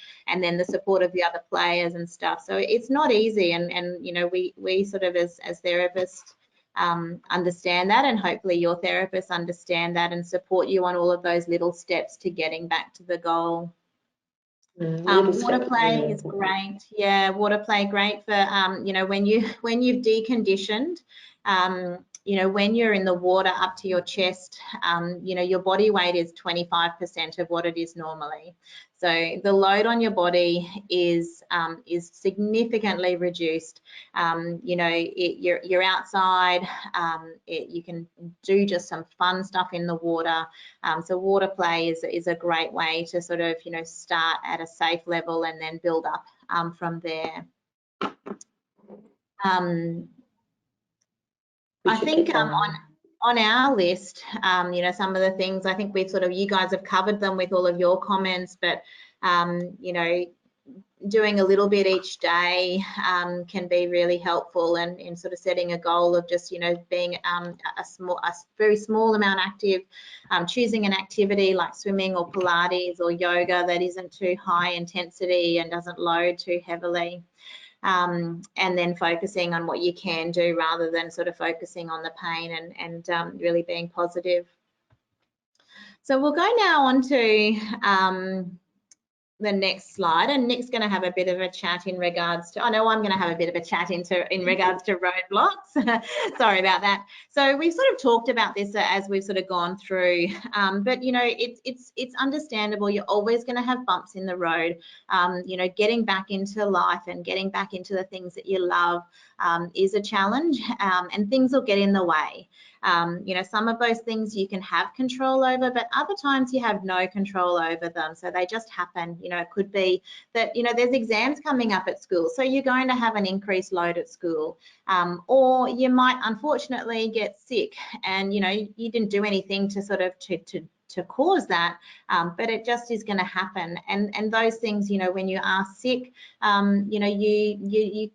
B: then the support of the other players and stuff. So it's not easy, and you know, we sort of as therapists understand that, and hopefully your therapists understand that and support you on all of those little steps to getting back to the goal. Water play is great. Yeah, water play great for you know, when you've deconditioned, you know, when you're in the water up to your chest, you know, your body weight is 25% of what it is normally. So the load on your body is significantly reduced. You know, you're outside. You can do just some fun stuff in the water. So water play is a great way to sort of, you know, start at a safe level and then build up from there. I think on our list, you know, some of the things, I think we've sort of, you guys have covered them with all of your comments, but, you know, doing a little bit each day can be really helpful, and in sort of setting a goal of just, you know, being a very small amount active, choosing an activity like swimming or Pilates or yoga that isn't too high intensity and doesn't load too heavily. And then focusing on what you can do rather than sort of focusing on the pain, and really being positive. So we'll go now on to the next slide, and Nick's going to have a bit of a chat in regards to, I know I'm going to have a bit of a chat in regards to roadblocks. Sorry about that. So we've sort of talked about this as we've sort of gone through, but you know, it's understandable. You're always going to have bumps in the road. You know, getting back into life and getting back into the things that you love is a challenge, and things will get in the way. You know, some of those things you can have control over, but other times you have no control over them. So they just happen. You know, it could be that, you know, there's exams coming up at school, so you're going to have an increased load at school. Or you might unfortunately get sick, and, you know, you didn't do anything to sort of to cause that, but it just is going to happen. And those things, you know, when you are sick, you know,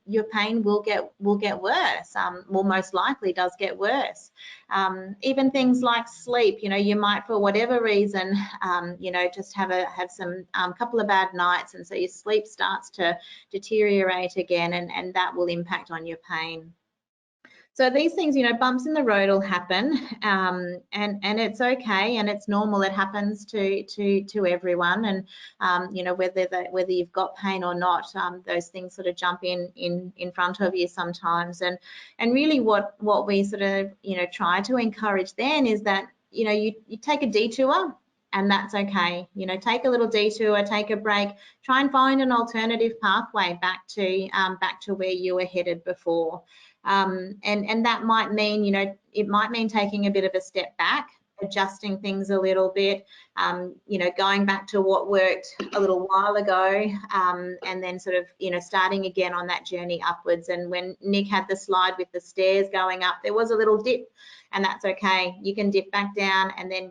B: your pain will get worse. Well, most likely does get worse. Even things like sleep, you know, you might, for whatever reason, you know, just have some couple of bad nights, and so your sleep starts to deteriorate again, and that will impact on your pain. So these things, you know, bumps in the road will happen, and it's okay, and it's normal. It happens to everyone, and you know, whether you've got pain or not, those things sort of jump in front of you sometimes. And really, what we sort of, you know, try to encourage then is that, you know, you take a detour, and that's okay. You know, take a little detour, take a break, try and find an alternative pathway back to where you were headed before. And that might mean, you know, it might mean taking a bit of a step back, adjusting things a little bit, you know, going back to what worked a little while ago, and then sort of, you know, starting again on that journey upwards. And when Nick had the slide with the stairs going up, there was a little dip, and that's okay. You can dip back down and then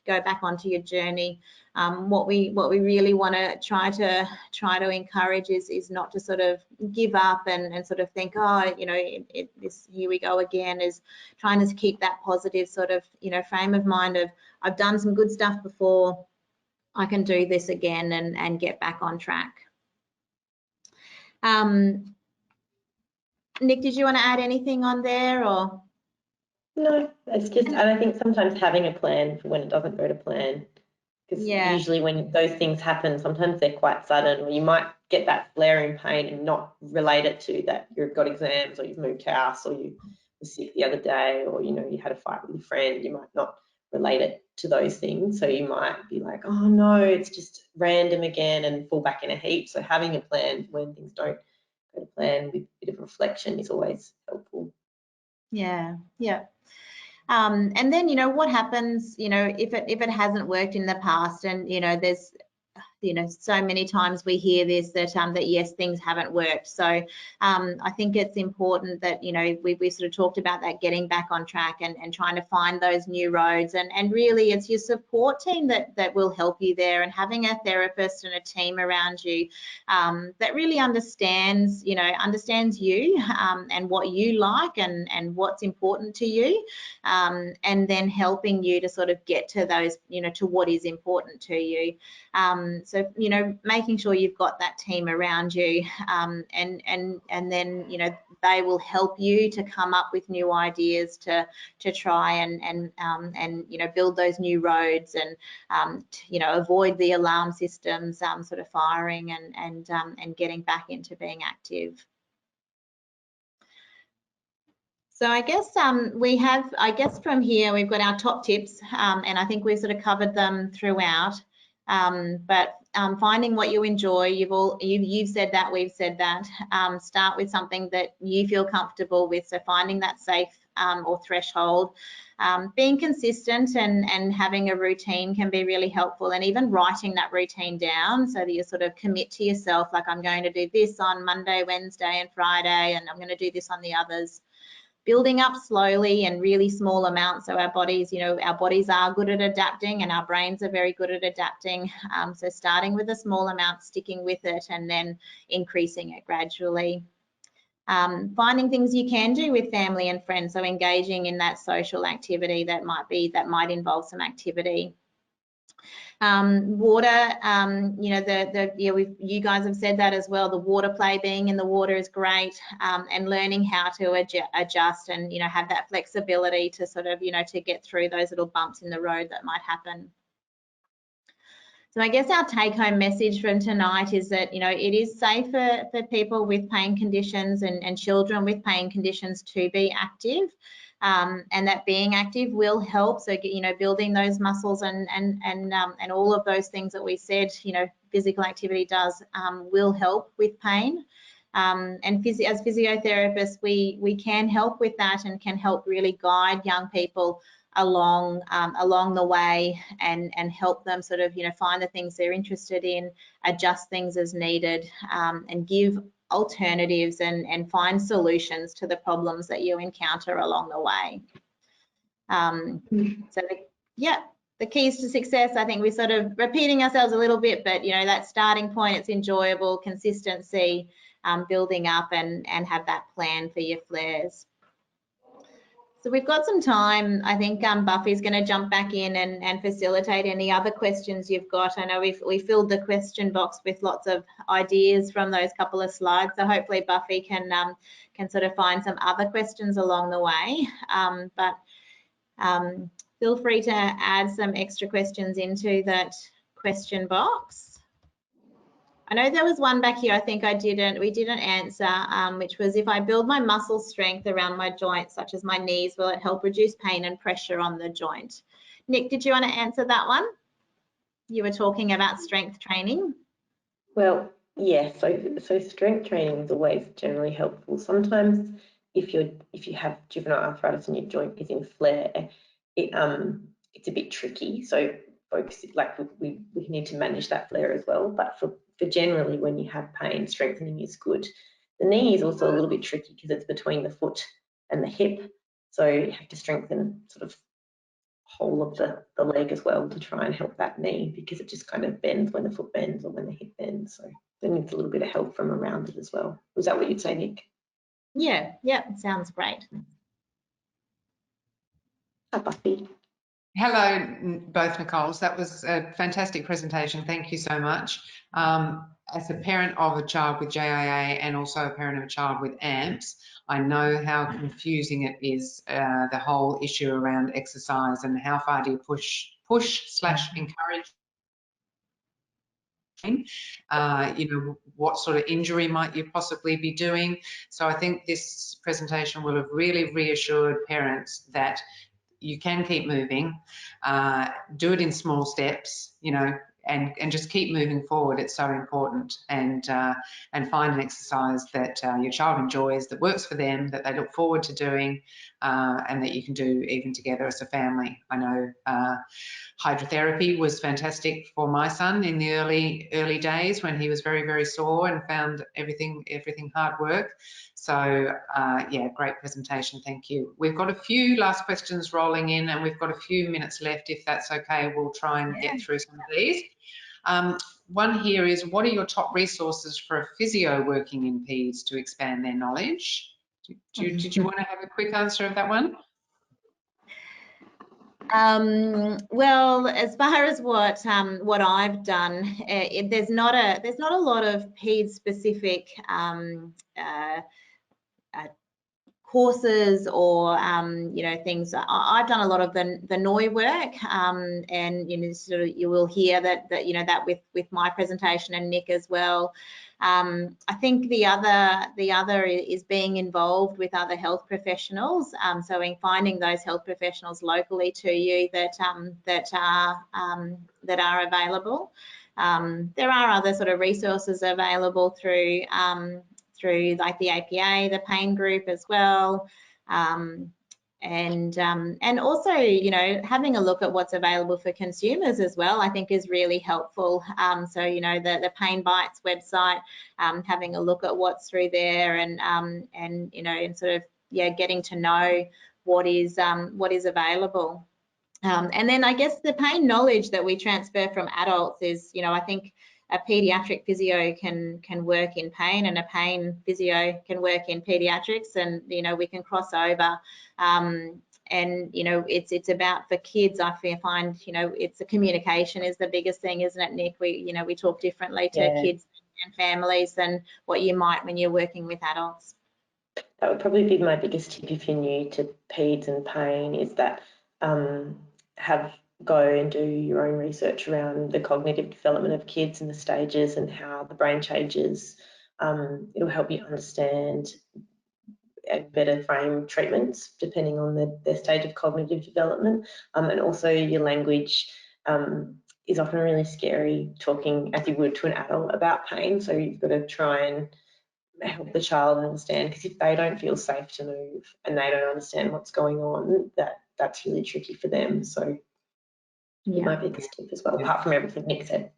B: go back onto your journey. What we really want to try to encourage is not to sort of give up and sort of think, oh, you know, here we go again, is trying to keep that positive sort of, you know, frame of mind of, I've done some good stuff before, I can do this again, and get back on track. Nick, did you want to add anything on there, or?
C: No, it's just, and I think sometimes having a plan for when it doesn't go to plan, because usually when those things happen, sometimes they're quite sudden, or you might get that flaring pain and not relate it to that you've got exams, or you've moved house, or you were sick the other day, or, you know, you had a fight with your friend. You might not relate it to those things, so you might be like, oh no, it's just random again, and fall back in a heap. So having a plan when things don't go to plan with a bit of reflection is always helpful.
B: Yeah. And then, you know, what happens, you know, if it hasn't worked in the past, and, you know, there's, you know, so many times we hear this, that that yes, things haven't worked. So I think it's important that, you know, we sort of talked about that, getting back on track and trying to find those new roads, and really it's your support team that will help you there, and having a therapist and a team around you that really understands, you know, understands you and what you like and what's important to you, and then helping you to sort of get to those, you know, to what is important to you. So, you know, making sure you've got that team around you, and then, you know, they will help you to come up with new ideas to try and you know, build those new roads, and you know, avoid the alarm systems sort of firing, and getting back into being active. So I guess we have, I guess from here we've got our top tips, and I think we've sort of covered them throughout. But finding what you enjoy, you've said that, we've said that. Start with something that you feel comfortable with, so finding that safe or threshold. Being consistent and having a routine can be really helpful, and even writing that routine down so that you sort of commit to yourself, like, I'm going to do this on Monday, Wednesday and Friday, and I'm going to do this on the others. Building up slowly and really small amounts, so our bodies, you know, our bodies are good at adapting, and our brains are very good at adapting. So starting with a small amount, sticking with it, and then increasing it gradually. Finding things you can do with family and friends, so engaging in that social activity that might involve some activity. Water, you know, you guys have said that as well. The water play, being in the water, is great, and learning how to adjust and, you know, have that flexibility to sort of, you know, to get through those little bumps in the road that might happen. So I guess our take-home message from tonight is that, you know, it is safe for people with pain conditions and children with pain conditions to be active. And that being active will help. So, you know, building those muscles and all of those things that we said, you know, physical activity does, will help with pain. And as physiotherapists, we can help with that, and can help really guide young people along the way, and help them sort of, you know, find the things they're interested in, adjust things as needed, and give alternatives and find solutions to the problems that you encounter along the way. So the keys to success, I think we're sort of repeating ourselves a little bit, but, you know, that starting point, it's enjoyable, consistency, building up, and have that plan for your flares. So we've got some time. I think Buffy's going to jump back in and facilitate any other questions you've got. I know we filled the question box with lots of ideas from those couple of slides. So hopefully Buffy can sort of find some other questions along the way. But feel free to add some extra questions into that question box. I know there was one back here I think we didn't answer, which was, if I build my muscle strength around my joints, such as my knees, will it help reduce pain and pressure on the joint? Nick, did you want to answer that one? You were talking about strength training.
C: Well, yeah, so strength training is always generally helpful. Sometimes if you have juvenile arthritis and your joint is in flare, it's a bit tricky. So focus, like, we need to manage that flare as well. But for generally, when you have pain, strengthening is good. The knee is also a little bit tricky because it's between the foot and the hip. So you have to strengthen sort of whole of the leg as well to try and help that knee, because it just kind of bends when the foot bends or when the hip bends. So there needs a little bit of help from around it as well. Was that what you'd say, Nick?
B: Yeah, sounds great.
C: Hi, Buffy.
A: Hello, both Nicoles. That was a fantastic presentation. Thank you so much. As a parent of a child with JIA and also a parent of a child with AMPS, I know how confusing it is, the whole issue around exercise and how far do you push/encourage. You know, what sort of injury might you possibly be doing? So I think this presentation will have really reassured parents that you can keep moving, do it in small steps, you know, and just keep moving forward. It's so important, and find an exercise that your child enjoys, that works for them, that they look forward to doing, and that you can do even together as a family. I know hydrotherapy was fantastic for my son in the early days when he was very, very sore and found everything hard work. So yeah, great presentation, thank you. We've got a few last questions rolling in, and we've got a few minutes left. If that's okay, we'll try and get through some of these. One here is, what are your top resources for a physio working in PEDS to expand their knowledge? Did you want to have a quick answer of that one?
B: Well, as far as what I've done, there's not a lot of PEDS specific courses or you know, things. I've done a lot of the NOI work, and you know, sort of you will hear that you know, that with my presentation, and Nick as well. I think the other is being involved with other health professionals. So in finding those health professionals locally to you that are available. There are other sort of resources available through like the APA, the pain group as well. And also, you know, having a look at what's available for consumers as well, I think is really helpful. So, you know, the Pain Bites website, having a look at what's through there, and you know, and sort of, yeah, getting to know what is available. And then I guess the pain knowledge that we transfer from adults is, you know, I think a paediatric physio can work in pain, and a pain physio can work in paediatrics, and you know, we can cross over. And you know, it's about, for kids, I find, you know, it's the communication is the biggest thing, isn't it, Nick? We talk differently to kids and families than what you might when you're working with adults.
C: That would probably be my biggest tip if you're new to PEDS and pain, is that go and do your own research around the cognitive development of kids and the stages and how the brain changes. It'll help you understand and better frame treatments depending on their stage of cognitive development. And also your language is often really scary, talking as you would to an adult about pain. So you've got to try and help the child understand, because if they don't feel safe to move and they don't understand what's going on, that's really tricky for them. So yeah, my biggest tip as well, apart from everything Nick said.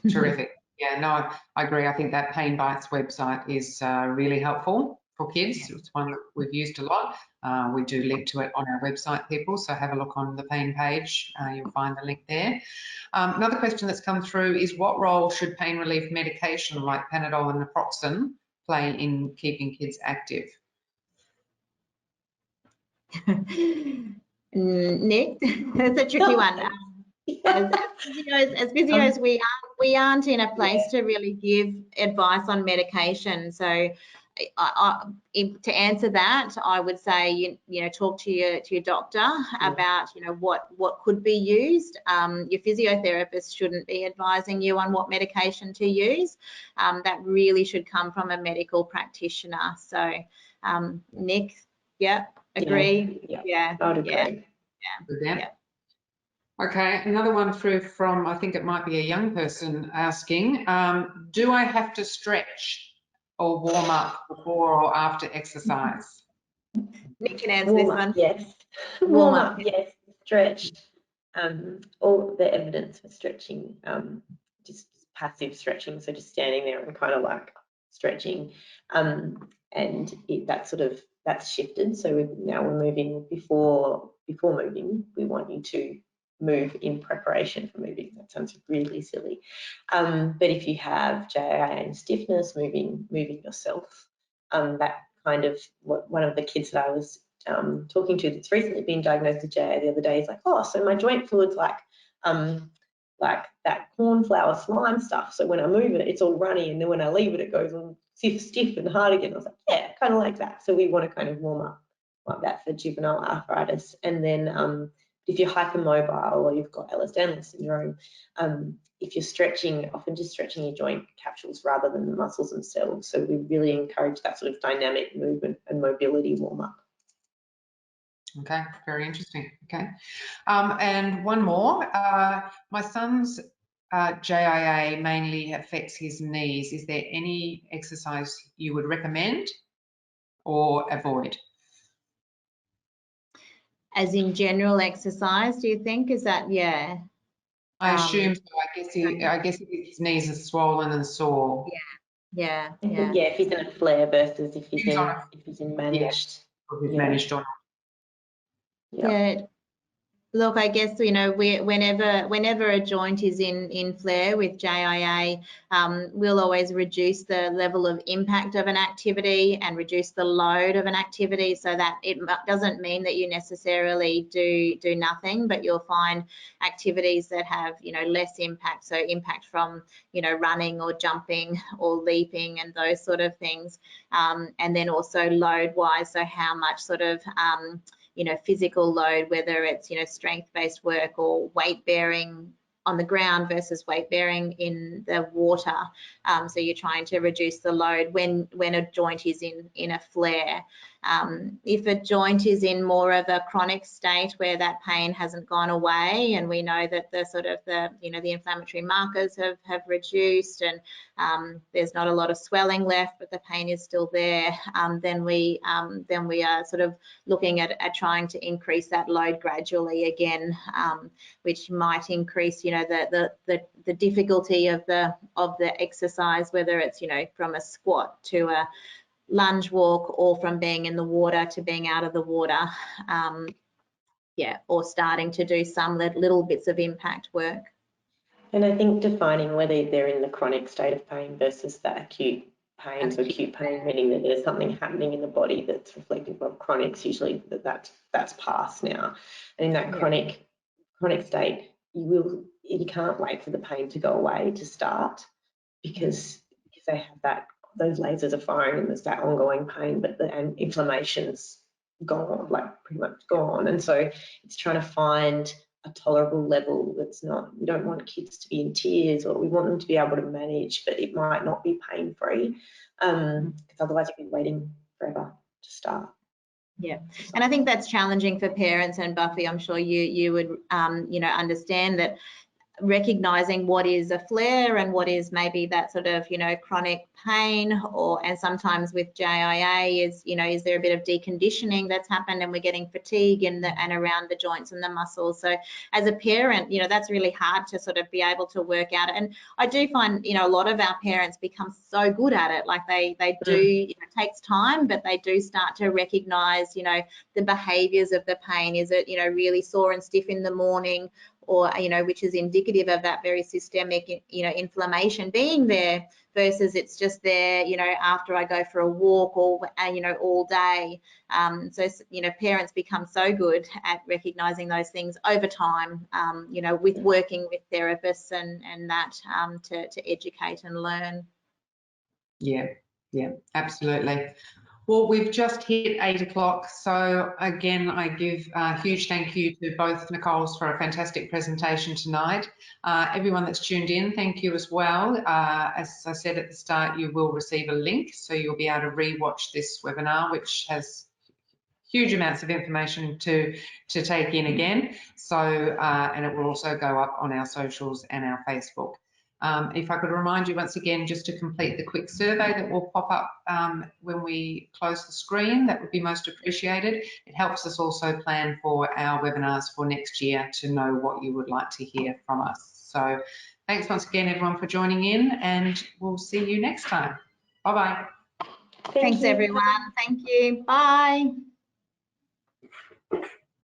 A: Terrific. Yeah, no, I agree. I think that Pain Bites website is really helpful for kids. It's one that we've used a lot. We do link to it on our website, people, so have a look on the pain page. You'll find the link there. Another question that's come through is, what role should pain relief medication like Panadol and naproxen play in keeping kids active?
B: Nick, that's a tricky one. As physios, we aren't in a place to really give advice on medication. So to answer that, I would say, you know, talk to your doctor about, you know, what could be used. Your physiotherapist shouldn't be advising you on what medication to use. That really should come from a medical practitioner. So Nick, agree?
C: Yeah, I would agree.
A: Yeah. Okay, another one through from, I think it might be a young person asking, do I have to stretch or warm up before or after exercise?
B: Nick can answer this one.
C: Yes. Warm up, yes. Stretch. All the evidence for stretching, just passive stretching, so just standing there and kind of like stretching, and that's shifted. So now we're moving before moving. We want you to move in preparation for moving. That sounds really silly, but if you have JIA and stiffness, moving yourself, that kind of, one of the kids that I was talking to that's recently been diagnosed with JIA the other day is like, oh, so my joint fluid's like that cornflower slime stuff. So when I move it, it's all runny, and then when I leave it, it goes all stiff and hard again. I was like, yeah, kind of like that. So we want to kind of warm up like that for juvenile arthritis. And then if you're hypermobile or you've got Ehlers-Danlos syndrome, if you're stretching, often just stretching your joint capsules rather than the muscles themselves. So we really encourage that sort of dynamic movement and mobility warm up.
A: Okay, very interesting. Okay, and one more. My son's JIA mainly affects his knees, is there any exercise you would recommend or avoid?
B: As in general exercise, do you think? Is that, yeah?
A: I assume so. I guess if his knees are swollen and sore.
B: Yeah.
C: Yeah, if he's in a flare versus if he's in managed.
A: Or if he's managed or not.
B: Yeah. Look, I guess, you know, whenever a joint is in flare with JIA, we'll always reduce the level of impact of an activity and reduce the load of an activity, so that it doesn't mean that you necessarily do nothing, but you'll find activities that have, you know, less impact. So impact from, you know, running or jumping or leaping and those sort of things. And then also load-wise, so how much sort of you know, physical load, whether it's, you know, strength-based work or weight bearing on the ground versus weight bearing in the water. So you're trying to reduce the load when a joint is in a flare. If a joint is in more of a chronic state where that pain hasn't gone away, and we know that the sort of you know, the inflammatory markers have reduced, and there's not a lot of swelling left, but the pain is still there, then we are sort of looking at trying to increase that load gradually again, which might increase, you know, the difficulty of the exercise, whether it's, you know, from a squat to a lunge walk, or from being in the water to being out of the water, yeah, or starting to do some little bits of impact work.
C: And I think defining whether they're in the chronic state of pain versus the acute pain. So acute pain meaning that there's something happening in the body that's reflective of chronics, usually that's past now. And in that chronic state, you can't wait for the pain to go away to start, because they have those lasers are firing and there's that ongoing pain, but and inflammation's gone, like pretty much gone. And so it's trying to find a tolerable level that's not, we don't want kids to be in tears, or we want them to be able to manage, but it might not be pain-free, because otherwise you'll be waiting forever to start.
B: Yeah, and I think that's challenging for parents, and Buffy, I'm sure you would you know, understand that recognizing what is a flare and what is maybe that sort of, you know, chronic pain, and sometimes with JIA is, you know, is there a bit of deconditioning that's happened and we're getting fatigue and around the joints and the muscles. So as a parent, you know, that's really hard to sort of be able to work out. And I do find, you know, a lot of our parents become so good at it, like they do, you know, it takes time, but they do start to recognize, you know, the behaviors of the pain. Is it, you know, really sore and stiff in the morning, or, you know, which is indicative of that very systemic, you know, inflammation being there, versus it's just there, you know, after I go for a walk, or, you know, all day. So, you know, parents become so good at recognizing those things over time, you know, with working with therapists and that to educate and learn.
A: Yeah, absolutely. Well, we've just hit 8 o'clock. So again, I give a huge thank you to both Nicoles for a fantastic presentation tonight. Everyone that's tuned in, thank you as well. As I said at the start, you will receive a link, so you'll be able to re-watch this webinar, which has huge amounts of information to take in again. So, and it will also go up on our socials and our Facebook. If I could remind you once again just to complete the quick survey that will pop up when we close the screen, that would be most appreciated. It helps us also plan for our webinars for next year to know what you would like to hear from us. So thanks once again everyone for joining in, and we'll see you next time. Bye-bye.
B: Thanks everyone. Thank you. Bye.